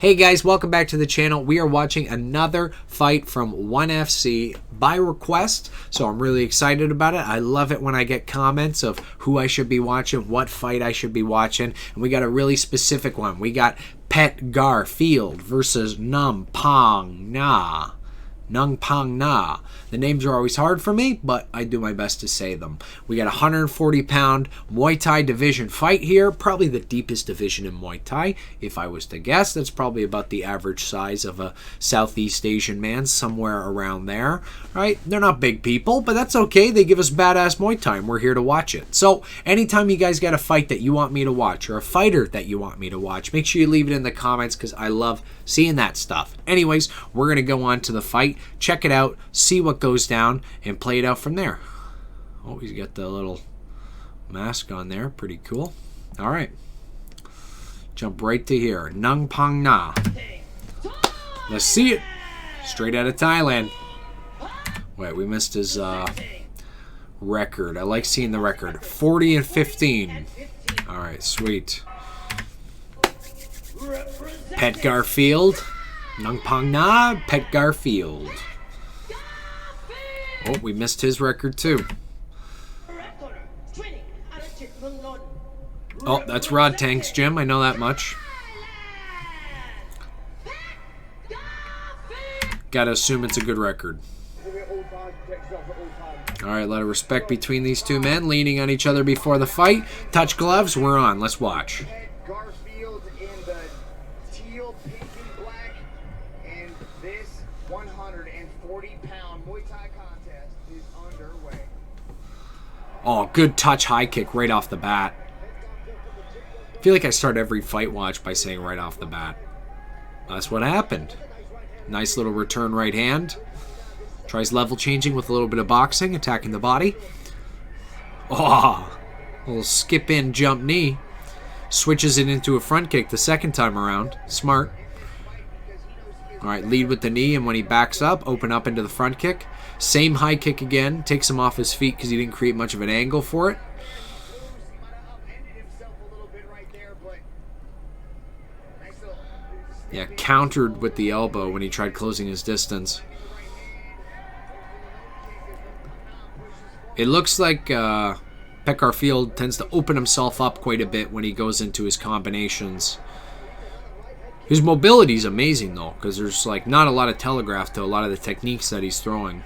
Hey guys, welcome back to the channel. We are watching another fight from 1FC by request, so I'm really excited about it. I love it when I get comments of who I should be watching, what fight I should be watching, and we got a really specific one. We got Petgarfield versus Numpangna. Numpangna. The names are always hard for me, but I do my best to say them. We got a 140-pound Muay Thai division fight here. Probably the deepest division in Muay Thai. If I was to guess, that's probably about the average size of a Southeast Asian man, somewhere around there. Right? They're not big people, but that's okay. They give us badass Muay Thai, and we're here to watch it. So, anytime you guys got a fight that you want me to watch, or a fighter that you want me to watch, make sure you leave it in the comments, because I love seeing that stuff. Anyways, we're going to go on to the fight, check it out, see what goes down, and play it out from there. Oh, he's got the little mask on there. Pretty cool. All right. Jump right to here. Numpangna. Let's see it. Straight out of Thailand. Wait, we missed his record. I like seeing the record. 40-15. All right, sweet. Petgarfield. Numpangna. Petgarfield. Oh, we missed his record too. Oh, that's Rod Tank's gym. I know that much. Gotta assume it's a good record. Alright, a lot of respect between these two men, leaning on each other before the fight. Touch gloves, we're on. Let's watch. Garfield in the teal, pink, and black, and this 140-pound Muay Thai contest is underway. Oh, good touch high kick right off the bat. I feel like I start every fight watch by saying right off the bat. That's what happened. Nice little return right hand. Tries level changing with a little bit of boxing, attacking the body. Oh, a little skip in jump knee. Switches it into a front kick the second time around. Smart. Alright, lead with the knee, and when he backs up, open up into the front kick. Same high kick again. Takes him off his feet because he didn't create much of an angle for it. Yeah, countered with the elbow when he tried closing his distance. It looks like Petgarfield tends to open himself up quite a bit when he goes into his combinations. His mobility is amazing though, because there's like not a lot of telegraph to a lot of the techniques that he's throwing.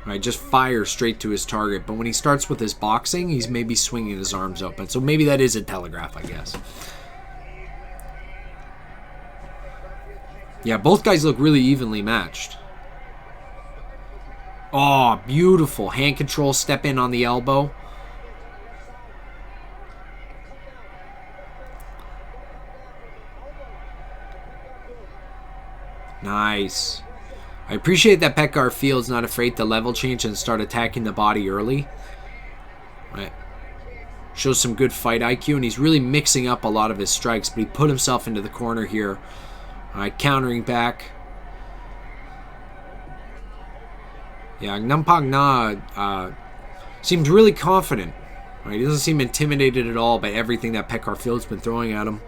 Right, just fire straight to his target, but when he starts with his boxing, he's maybe swinging his arms open. So maybe that is a telegraph, I guess. Yeah, both guys look really evenly matched. Oh, beautiful. Hand control, step in on the elbow. Nice. I appreciate that Petgarfield's not afraid to level change and start attacking the body early. Right. Shows some good fight IQ, and he's really mixing up a lot of his strikes, but he put himself into the corner here. Alright, countering back. Yeah, Numpangna seems really confident. Right, he doesn't seem intimidated at all by everything that Petgarfield's been throwing at him.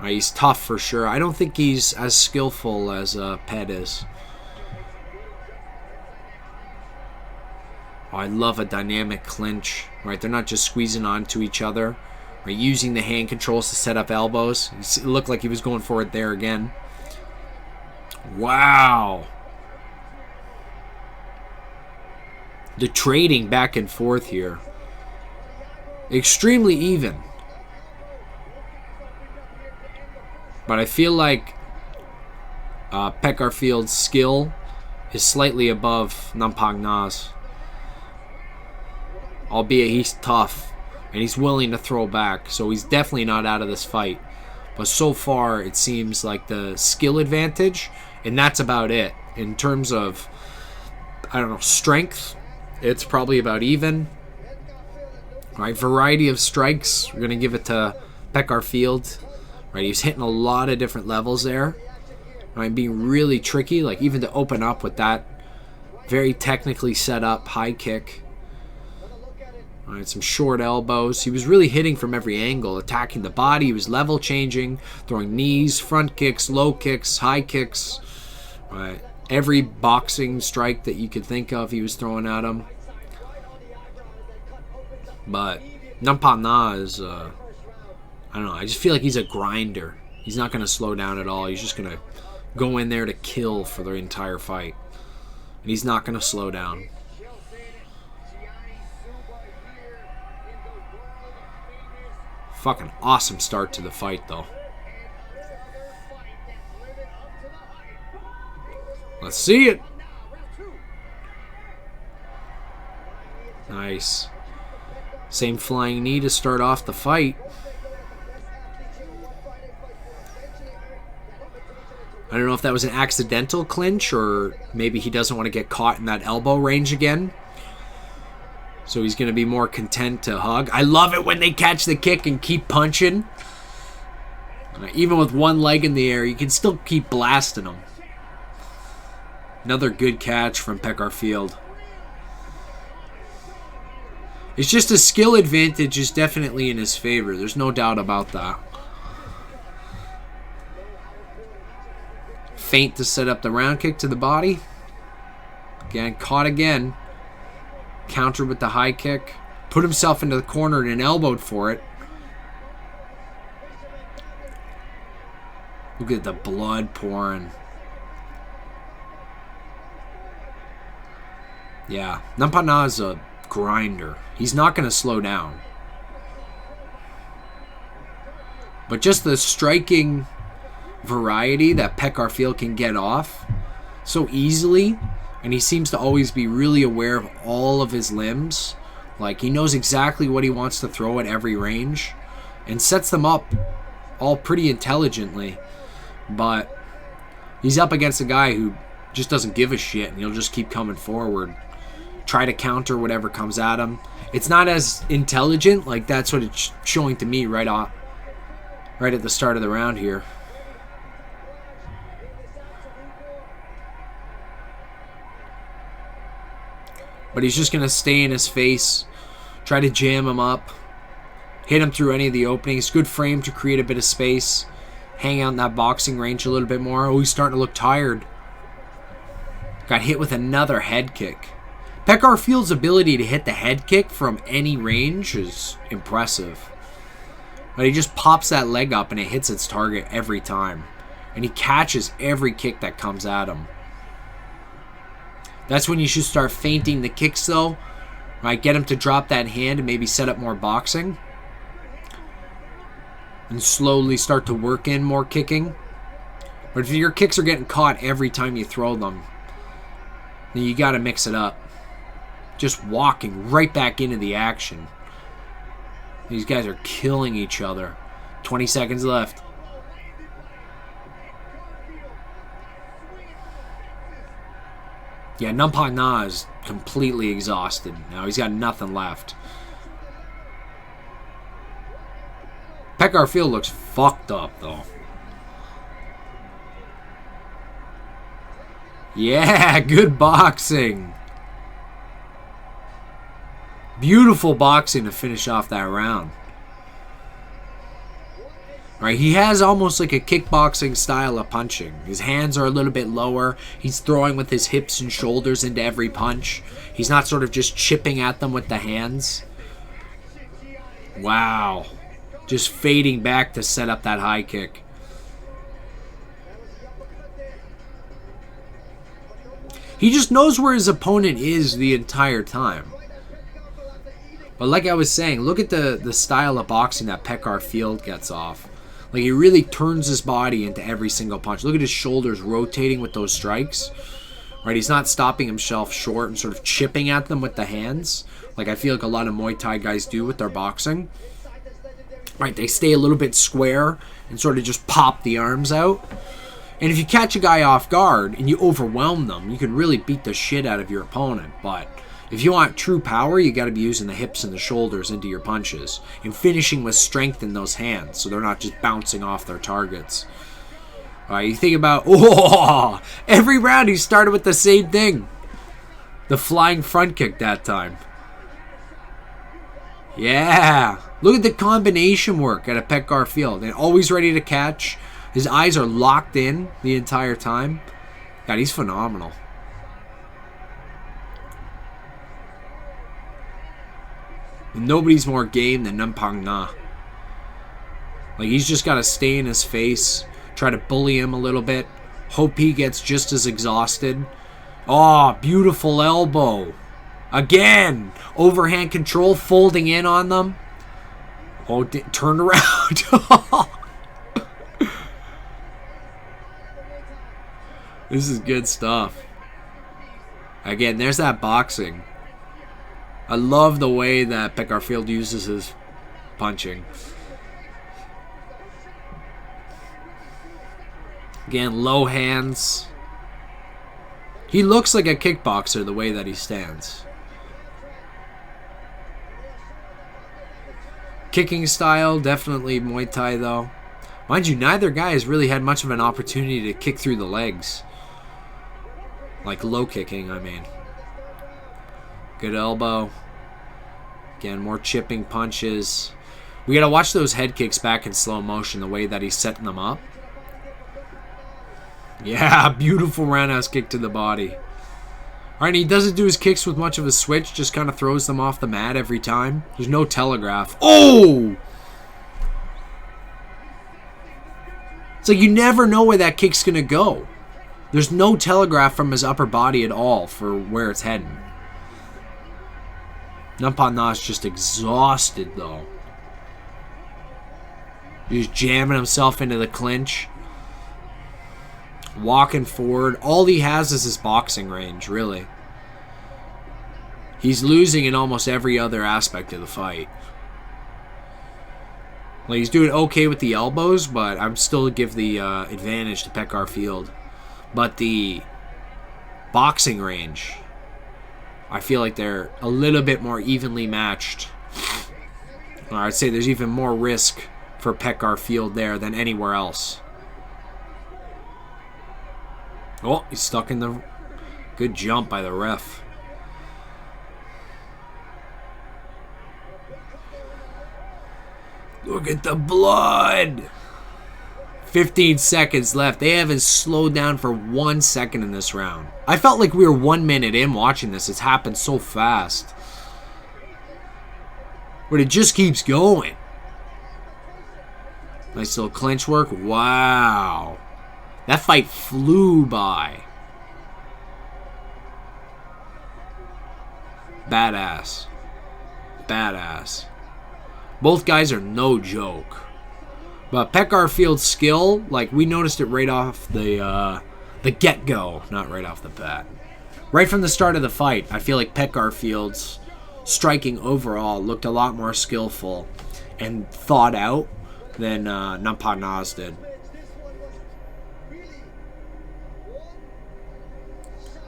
Right, he's tough for sure. I don't think he's as skillful as Pet is. Oh, I love a dynamic clinch. Right, they're not just squeezing onto each other. Right, using the hand controls to set up elbows. It looked like he was going for it there again. Wow. The trading back and forth here. Extremely even. But I feel like Petgarfield's skill is slightly above Numpangna's. Albeit he's tough and he's willing to throw back. So he's definitely not out of this fight. But so far it seems like the skill advantage, and that's about it. In terms of, I don't know, strength, it's probably about even. Right, variety of strikes, we're going to give it to Petgarfield. Right, he's hitting a lot of different levels there. Right, being really tricky, like even to open up with that Very technically set up high kick. All right, some short elbows. He was really hitting from every angle, attacking the body. He was level changing, throwing knees, front kicks, low kicks, high kicks. All right, every boxing strike that you could think of, he was throwing at him. But Numpangna is, I don't know, I just feel like he's a grinder. He's not going to slow down at all. He's just going to go in there to kill for the entire fight. And he's not going to slow down. Fucking awesome start to the fight, though. Let's see it. Nice. Same flying knee to start off the fight. I don't know if that was an accidental clinch or maybe he doesn't want to get caught in that elbow range again. So he's going to be more content to hug. I love it when they catch the kick and keep punching. Even with one leg in the air, you can still keep blasting them. Another good catch from Petgarfield. It's just a skill advantage is definitely in his favor. There's no doubt about that. Feint to set up the round kick to the body. Again, caught again. Countered with the high kick. Put himself into the corner and elbowed for it. Look at the blood pouring. Yeah, Numpangna is a grinder. He's not going to slow down. But just the striking variety that Petgarfield can get off so easily, and he seems to always be really aware of all of his limbs. Like, he knows exactly what he wants to throw at every range and sets them up all pretty intelligently. But he's up against a guy who just doesn't give a shit, and he'll just keep coming forward. Try to counter whatever comes at him. It's not as intelligent. Like, that's what it's showing to me right at the start of the round here. But he's just going to stay in his face, try to jam him up, hit him through any of the openings. Good frame to create a bit of space, hang out in that boxing range a little bit more. Oh, he's starting to look tired. Got hit with another head kick. Petgarfield's ability to hit the head kick from any range is impressive. But he just pops that leg up and it hits its target every time. And he catches every kick that comes at him. That's when you should start feinting the kicks, though. Right, get him to drop that hand and maybe set up more boxing. And slowly start to work in more kicking. But if your kicks are getting caught every time you throw them, then you got to mix it up. Just walking right back into the action. These guys are killing each other. 20 seconds left. Yeah, Numpangna is completely exhausted now. He's got nothing left. Petgarfield looks fucked up, though. Yeah, good boxing. Beautiful boxing to finish off that round. Right, he has almost like a kickboxing style of punching. His hands are a little bit lower. He's throwing with his hips and shoulders into every punch. He's not sort of just chipping at them with the hands. Wow. Just fading back to set up that high kick. He just knows where his opponent is the entire time. But like I was saying, look at the style of boxing that Petgarfield gets off. Like, he really turns his body into every single punch. Look at his shoulders rotating with those strikes. Right, he's not stopping himself short and sort of chipping at them with the hands. Like I feel like a lot of Muay Thai guys do with their boxing. Right, they stay a little bit square and sort of just pop the arms out. And if you catch a guy off guard and you overwhelm them, you can really beat the shit out of your opponent. But if you want true power, you got to be using the hips and the shoulders into your punches and finishing with strength in those hands so they're not just bouncing off their targets. All right, you think about, every round he started with the same thing. The flying front kick that time. Yeah. Look at the combination work at a Petgarfield. And always ready to catch. His eyes are locked in the entire time. God, he's phenomenal. Nobody's more game than Numpangna. Like, he's just got to stay in his face, try to bully him a little bit, hope he gets just as exhausted. Oh, beautiful elbow. Again, overhand control, folding in on them. Oh, turned around. This is good stuff. Again, there's that boxing. I love the way that Petgarfield uses his punching. Again, low hands. He looks like a kickboxer the way that he stands. Kicking style, definitely Muay Thai though. Mind you, neither guy has really had much of an opportunity to kick through the legs. Like low kicking, I mean. Good elbow. Again, more chipping punches. We gotta watch those head kicks back in slow motion, the way that he's setting them up. Yeah, beautiful roundhouse kick to the body. Alright, he doesn't do his kicks with much of a switch, just kind of throws them off the mat every time. There's no telegraph. Oh! It's like you never know where that kick's gonna go. There's no telegraph from his upper body at all for where it's heading. Numpangna's just exhausted, though. He's jamming himself into the clinch. Walking forward. All he has is his boxing range, really. He's losing in almost every other aspect of the fight. Like, he's doing okay with the elbows, but I'm still give the advantage to Petgarfield. But the boxing range, I feel like they're a little bit more evenly matched. Or I'd say there's even more risk for Petgarfield there than anywhere else. Oh, he's stuck in the... Good jump by the ref. Look at the blood! 15 seconds left. They haven't slowed down for 1 second in this round. I felt like we were 1 minute in watching this. It's happened so fast. But it just keeps going. Nice little clinch work. Wow. That fight flew by. Badass. Badass. Both guys are no joke. But Petgarfield's skill, like, we noticed it right off the get-go. Not right off the bat. Right from the start of the fight, I feel like Petgarfield's striking overall looked a lot more skillful and thought out than Numpangna's did.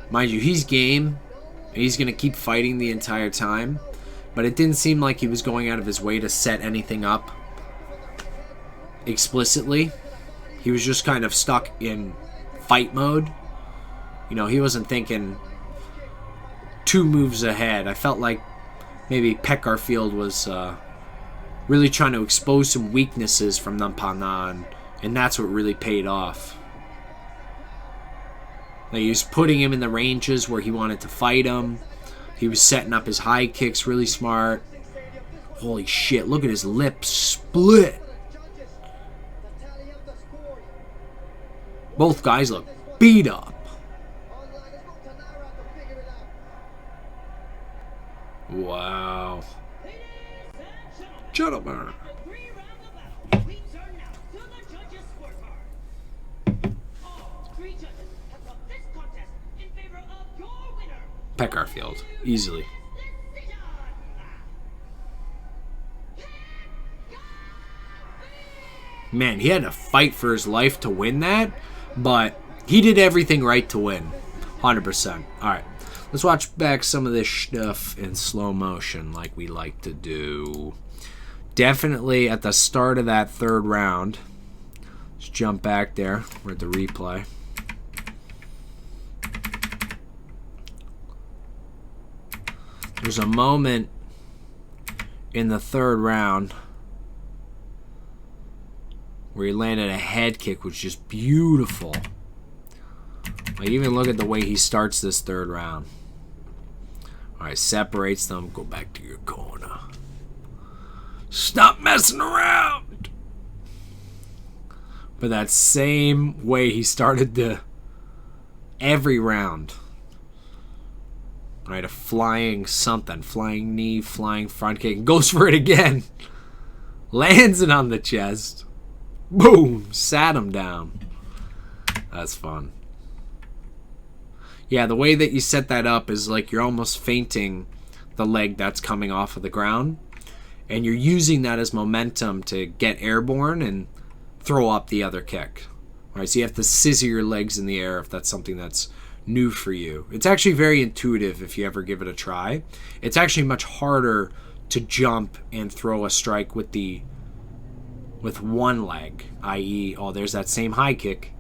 Mind you, he's game, and he's going to keep fighting the entire time, but it didn't seem like he was going out of his way to set anything up explicitly. He was just kind of stuck in fight mode. You know, he wasn't thinking 2 moves ahead. I felt like maybe Petgarfield was really trying to expose some weaknesses from Numpangna, and that's what really paid off. Like, he was putting him in the ranges where he wanted to fight him. He was setting up his high kicks really smart. Holy shit, look at his lips split. Both guys look beat up. Wow. Gentlemen. Petgarfield, easily. Man, he had to fight for his life to win that, but he did everything right to win. 100%. Alright, let's watch back some of this stuff in slow motion like we like to do. Definitely at the start of that 3rd round. Let's jump back there. We're at the replay. There's a moment in the third round where he landed a head kick, which is beautiful. Like, even look at the way he starts this third round. All right, separates them. Go back to your corner. Stop messing around. But that same way he started every round. Right, a flying something. Flying knee, flying front kick. Goes for it again. Lands it on the chest. Boom. Sat him down. That's fun. Yeah, the way that you set that up is like you're almost feinting the leg that's coming off of the ground. And you're using that as momentum to get airborne and throw up the other kick. All right, so you have to scissor your legs in the air if that's something that's new for you. It's actually very intuitive if you ever give it a try. It's actually much harder to jump and throw a strike with one leg, i.e., oh, there's that same high kick.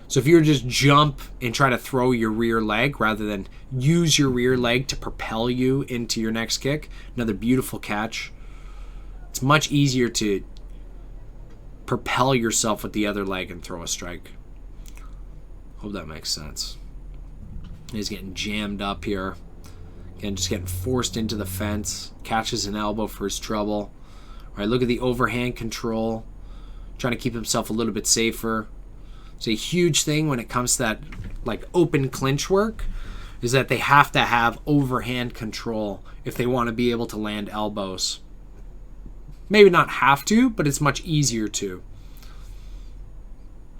So if you were to just jump and try to throw your rear leg rather than use your rear leg to propel you into your next kick, another beautiful catch. It's much easier to propel yourself with the other leg and throw a strike. Hope that makes sense. He's getting jammed up here. Again, just getting forced into the fence. Catches an elbow for his trouble. All right, look at the overhand control. Trying to keep himself a little bit safer. It's a huge thing when it comes to that like open clinch work is that they have to have overhand control if they want to be able to land elbows. Maybe not have to, but it's much easier to.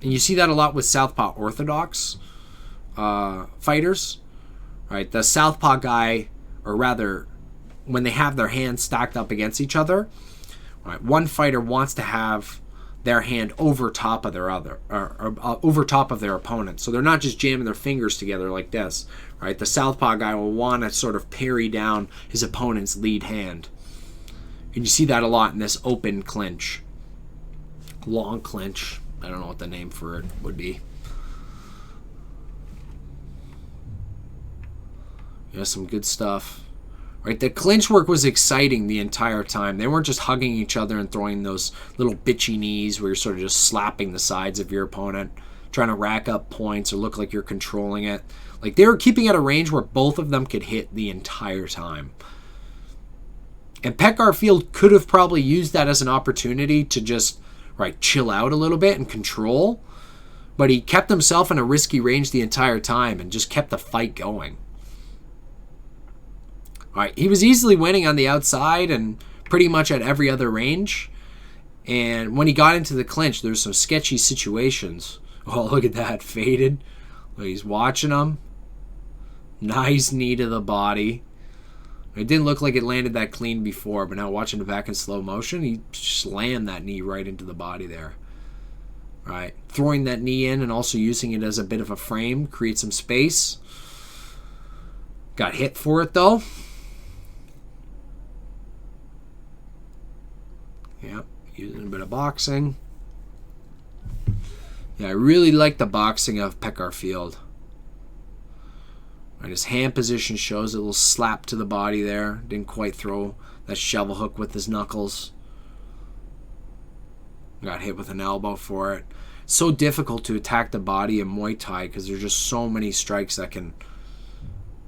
And you see that a lot with Southpaw Orthodox fighters. Right? The Southpaw guy, or rather, when they have their hands stacked up against each other, right, one fighter wants to have their hand over top of their over top of their opponent. So they're not just jamming their fingers together like this. Right? The Southpaw guy will want to sort of parry down his opponent's lead hand. And you see that a lot in this open clinch. Long clinch. I don't know what the name for it would be. Yeah, some good stuff. Right, the clinch work was exciting the entire time. They weren't just hugging each other and throwing those little bitchy knees where you're sort of just slapping the sides of your opponent, trying to rack up points or look like you're controlling it. Like, they were keeping at a range where both of them could hit the entire time. And Petgarfield could have probably used that as an opportunity to just, right, chill out a little bit and control. But he kept himself in a risky range the entire time and just kept the fight going. All right, he was easily winning on the outside and pretty much at every other range. And when he got into the clinch, there's some sketchy situations. Oh, look at that, faded. Well, he's watching him. Nice knee to the body. It didn't look like it landed that clean before, but now watching it back in slow motion, he slammed that knee right into the body there. Right, throwing that knee in and also using it as a bit of a frame, create some space. Got hit for it though. Yep, using a bit of boxing. Yeah, I really like the boxing of Petgarfield. Right, his hand position shows a little slap to the body there. Didn't quite throw that shovel hook with his knuckles. Got hit with an elbow for it. So difficult to attack the body in Muay Thai because there's just so many strikes that can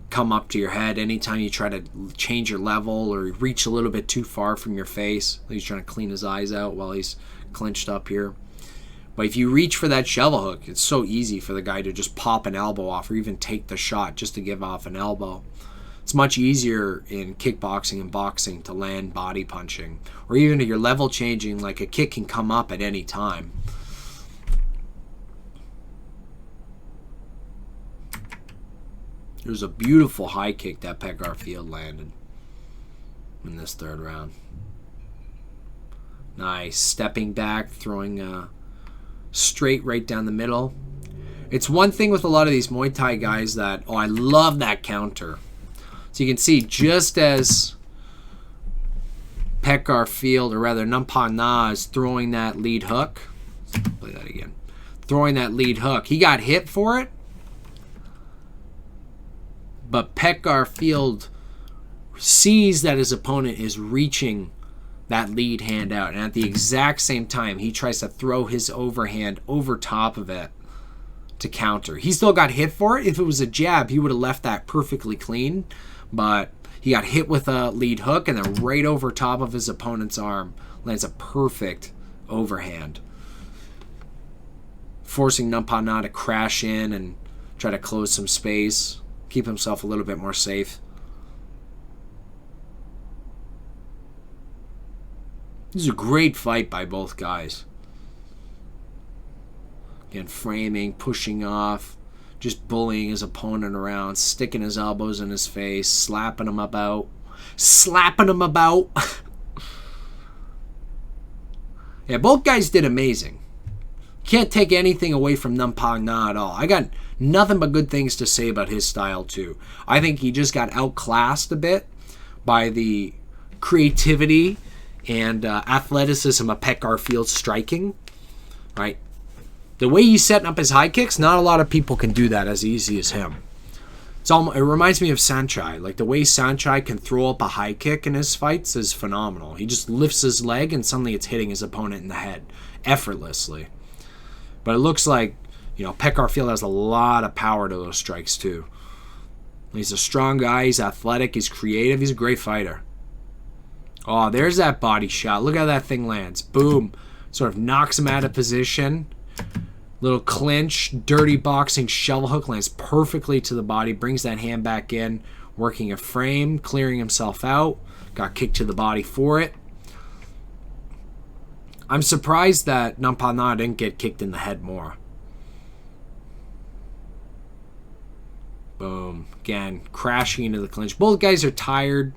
come up to your head anytime you try to change your level or reach a little bit too far from your face. He's trying to clean his eyes out while he's clinched up here. But if you reach for that shovel hook, it's so easy for the guy to just pop an elbow off or even take the shot just to give off an elbow. It's much easier in kickboxing and boxing to land body punching. Or even if you're level changing, like a kick can come up at any time. It was a beautiful high kick that Petgarfield landed in this third round. Nice. Stepping back, throwing straight right down the middle. It's one thing with a lot of these Muay Thai guys that, oh, I love that counter. So you can see just as Petgarfield, or rather Numpangna, is throwing that lead hook. Let's play that again. Throwing that lead hook. He got hit for it. But Petgarfield sees that his opponent is reaching that lead hand out, and at the exact same time he tries to throw his overhand over top of it to counter. He still got hit for it. If it was a jab, he would have left that perfectly clean, but he got hit with a lead hook, and then right over top of his opponent's arm lands a perfect overhand, forcing Numpangna to crash in and try to close some space, keep himself a little bit more safe. This is a great fight by both guys. Again, framing, pushing off, just bullying his opponent around, sticking his elbows in his face, slapping him about. Yeah, both guys did amazing. Can't take anything away from Numpangna at all. I got nothing but good things to say about his style too. I think he just got outclassed a bit by the creativity and athleticism of Petgarfield's striking. Right? The way he's setting up his high kicks, not a lot of people can do that as easy as him. It reminds me of Sanchai. Like the way Sanchai can throw up a high kick in his fights is phenomenal. He just lifts his leg and suddenly it's hitting his opponent in the head effortlessly. But it looks like, Petgarfield has a lot of power to those strikes too. He's a strong guy. He's athletic. He's creative. He's a great fighter. Oh, there's that body shot. Look how that thing lands. Boom. Sort of knocks him out of position. Little clinch. Dirty boxing shovel hook lands perfectly to the body. Brings that hand back in. Working a frame. Clearing himself out. Got kicked to the body for it. I'm surprised that Numpangna didn't get kicked in the head more. Boom. Again, crashing into the clinch. Both guys are tired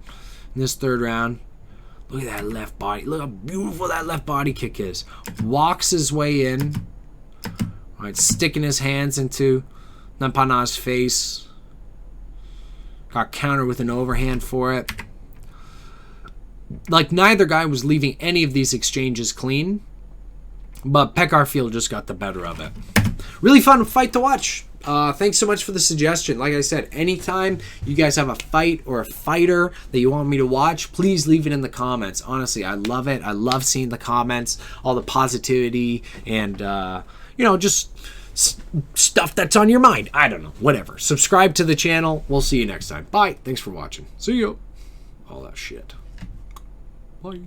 in this third round. Look at that left body. Look how beautiful that left body kick is. Walks his way in. All right, sticking his hands into Numpangna's face. Got countered with an overhand for it. Like, neither guy was leaving any of these exchanges clean. But Petgarfield just got the better of it. Really fun fight to watch. Thanks so much for the suggestion. Like I said, anytime you guys have a fight or a fighter that you want me to watch, please leave it in the comments. Honestly, I love it. I love seeing the comments, all the positivity, and, just stuff that's on your mind. I don't know. Whatever. Subscribe to the channel. We'll see you next time. Bye. Thanks for watching. See you. All that shit. Bye.